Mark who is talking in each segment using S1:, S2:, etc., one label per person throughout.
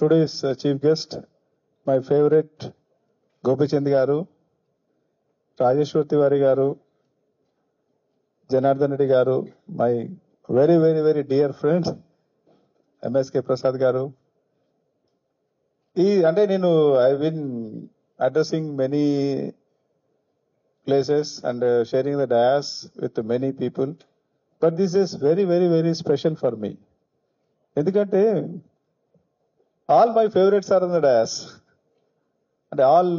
S1: today's chief guest, my favorite Gopichand garu, Rajeshwar Tiwari garu, Janardhan Reddy garu, my very, very, very dear friend, MSK Prasad garu. I've been addressing many places and sharing the dais with many people. But this is very, very, very special for me. ఎందుకంటే all my favorites are on the dais. And all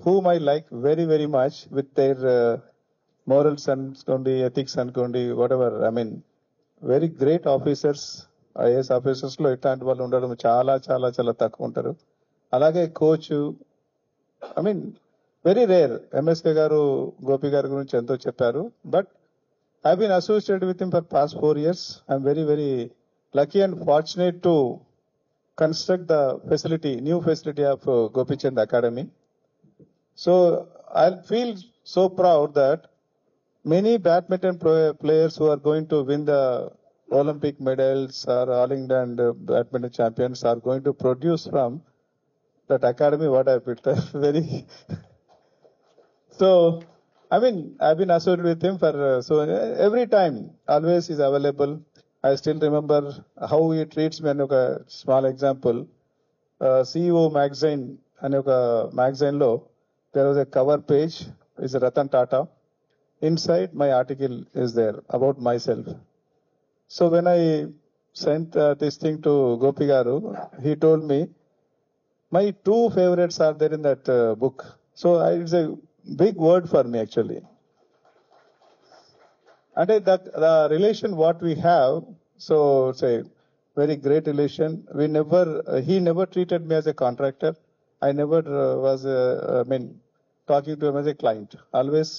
S1: whom I like very, very much with their morals and ethics and whatever. I mean, very great officers, IAS officers లో ఇట్లాంటి వాళ్ళు ఉండడం చాలా చాలా చాలా తక్కువ ఉంటారు. అలాగే coach, I mean very rare. MSK గారు గోపి గారి గురించి ఎంతో చెప్పారు. But I been associated with him for past 4 years. I'm very very lucky and fortunate to construct the facility, new facility of Gopichand Academy. So I feel so proud that many badminton players who are going to win the Olympic medals or All England badminton champions are going to produce from that academy what I built. Very. So, I mean, I've been associated with him for, so every time, always is available. I still remember how he treats me. And a small example, CEO magazine, and magazine lo, there was a cover page, is Ratan Tata. Inside my article is there about myself. So when I sent this thing to Gopi Garu, he told me, my 2 favorites are there in that book. So it's a big word for me actually. And the relation what we have, so it's a very great relation. He never treated me as a contractor. I never was, talking to him as a client. Always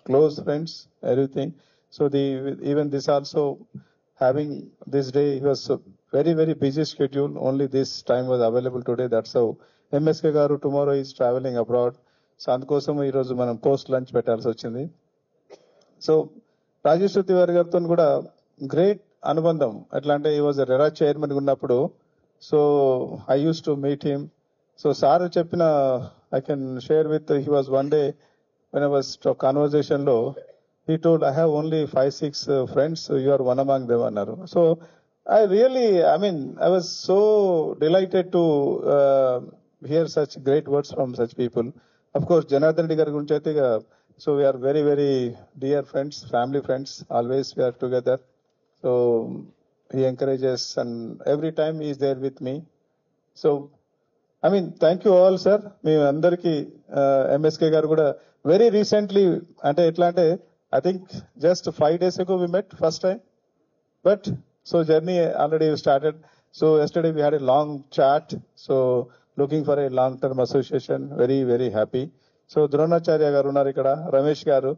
S1: close friends, everything. So even this also, having this day, he was very, very busy schedule. Only this time was available today. That's how MSK Garu tomorrow is traveling abroad. So అందుకోసం ఈరోజు మనం post lunch పెట్టాల్సి వచ్చింది. So Rajeshwar Tiwari గారితో కూడా great అనుబంధం. ఎట్లా అంటే ఈ వాజ్ రెరా చైర్మన్ ఉన్నప్పుడు, so I used to meet him. So sir చెప్పిన I can share with, he was one day when I was conversation లో he told, I have only 5-6 friends, you are one among them అన్నారు. So I really, I was so delighted to hear such great words from such people. Of course, Janardhan Reddy గారి గురించి అయితే, so we are very, very dear friends, family friends. Always we are together. So he encourages and every time he is there with me. So, thank you all, sir. మీ అందరికి MSK గారు కూడా very recently, I think just 5 days ago we met first time. But, so journey already started. So yesterday we had a long chat. So looking for a long-term association. Very, very happy. So Dronacharya గారు ఉన్నారు ఇక్కడ, రమేష్ గారు.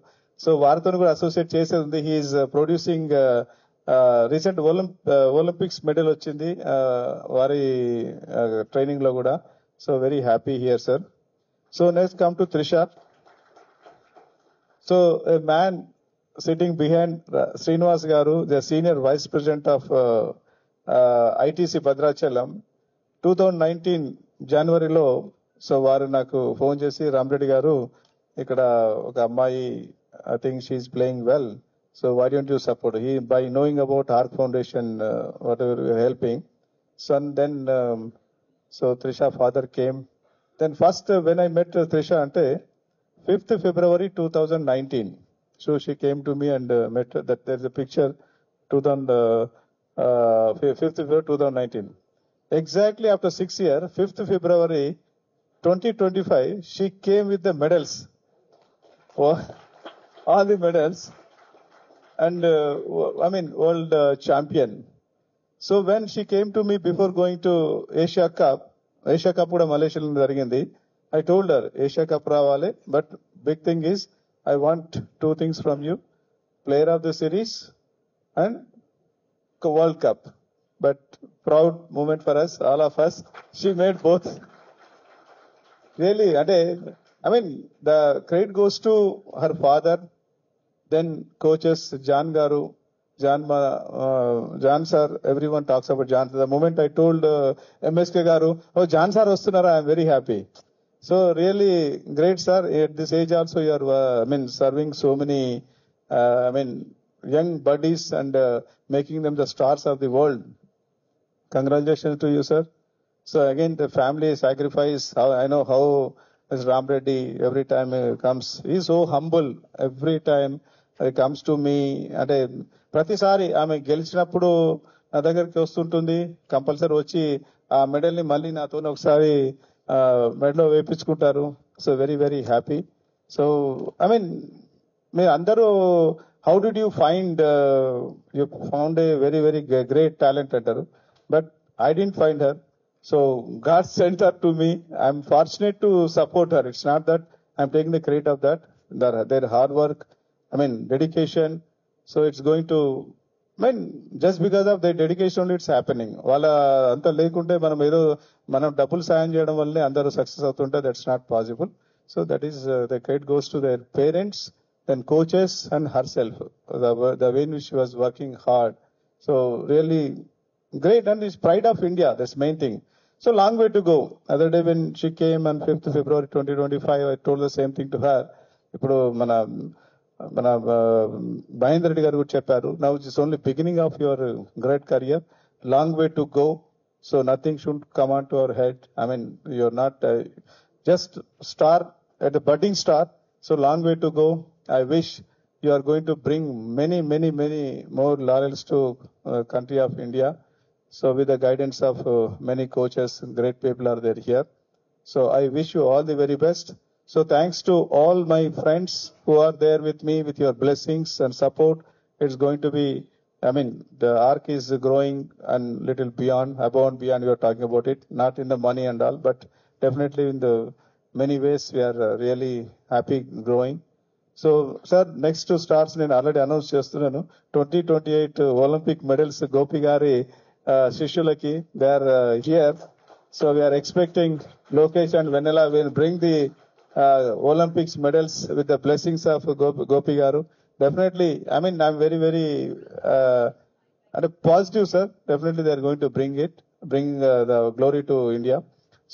S1: So వారితో కూడా associate చేసేది ఉంది. He is producing recent Olympics medal వచ్చింది వారి ట్రైనింగ్ లో కూడా. So very happy here, sir. So next come to Trisha. So a man sitting behind Srinivas garu, the senior vice president of ITC Bhadrachalam. 2019 జనవరిలో సో వారు నాకు ఫోన్ చేసి, రామరెడ్డి గారు ఇక్కడ ఒక అమ్మాయి, I think she's playing well, so why don't you support he by knowing about arc foundation whatever you helping. So then so Trisha father came. Then first when I met Trisha అంటే 5th February 2019. So she came to me and met that there is a picture 5th February 2019. Exactly after 6 years, 5th February 2025, she came with the medals, all the medals, and world champion. So when she came to me before going to Asia Cup kuda Malaysia lo jarigindi, I told her Asia Cup రావాలి, but big thing is I want 2 things from you, player of the series and World Cup. But proud moment for us, all of us. She made both. Really, the credit goes to her father, then coaches John Garu, John sir, everyone talks about John. The moment I told MSK Garu, oh, John sir vastunara, I am very happy. So really great, sir. At this age also, you are, serving so many, young buddies and making them the stars of the world. Congratulations to you, sir. So again, the family sacrifice. I know how Mr. Ram Reddy every time comes. He's so humble every time he comes to me. అంటే ప్రతిసారి ఆమె గెలిచినప్పుడు నా దగ్గరికి వస్తుంటుంది. Compulsory వచ్చి ఆ medal ని మళ్ళీ నాతో ఒకసారి మెడలో వేయించుకుంటారు. So very very happy. So మీరు అందరూ how did you find you found a very very great talent అంటారు. But I didn't find her. So God sent her to me. I'm fortunate to support her. It's not that I'm taking the credit of that. Their hard work, dedication. So it's going to, just because of their dedication only it's happening. వాళ్ళ అంత లేకుంటే మనం డబ్బులు సాయం చేయడం వల్లే అందరూ success అవుతుంటే that's not possible. So that is the credit goes to their parents, then coaches and herself. The way in which she was working hard. So really great, and it's pride of India. That's the main thing. So long way to go. Other day when she came on 5th February 2025, I told the same thing to her. ఇప్పుడు మన మహేందర్ రెడ్డి గారు కూడా చెప్పారు. Now it's only beginning of your great career. Long way to go. So nothing should come onto our head. You're not just star at the budding star. So long way to go. I wish you are going to bring many, many, many more laurels to country of India. So with the guidance of many coaches, great people are there here. So I wish you all the very best. So thanks to all my friends who are there with me with your blessings and support. It's going to be, the arc is growing and little beyond, above and beyond you are talking about it. Not in the money and all, but definitely in the many ways we are really happy growing. So, sir, next two stars నేను already announce చేస్తున్నాను. 2028 Olympic medals Gopi గారి శిష్యులకి they are here. So we're expecting Lokesh and Vennela will bring the Olympics medals with the blessings of Gopi Garu. Definitely, I'm very, very positive, sir. Definitely they are going to bring the glory to India.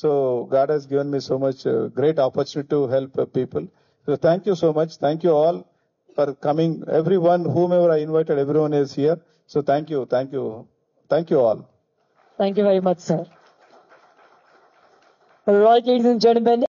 S1: So God has given me so much great opportunity to help people. So thank you so much. Thank you all for coming. Everyone, whomever I invited, everyone is here. So thank you all.
S2: Thank you very much, sir. All right, ladies and gentlemen.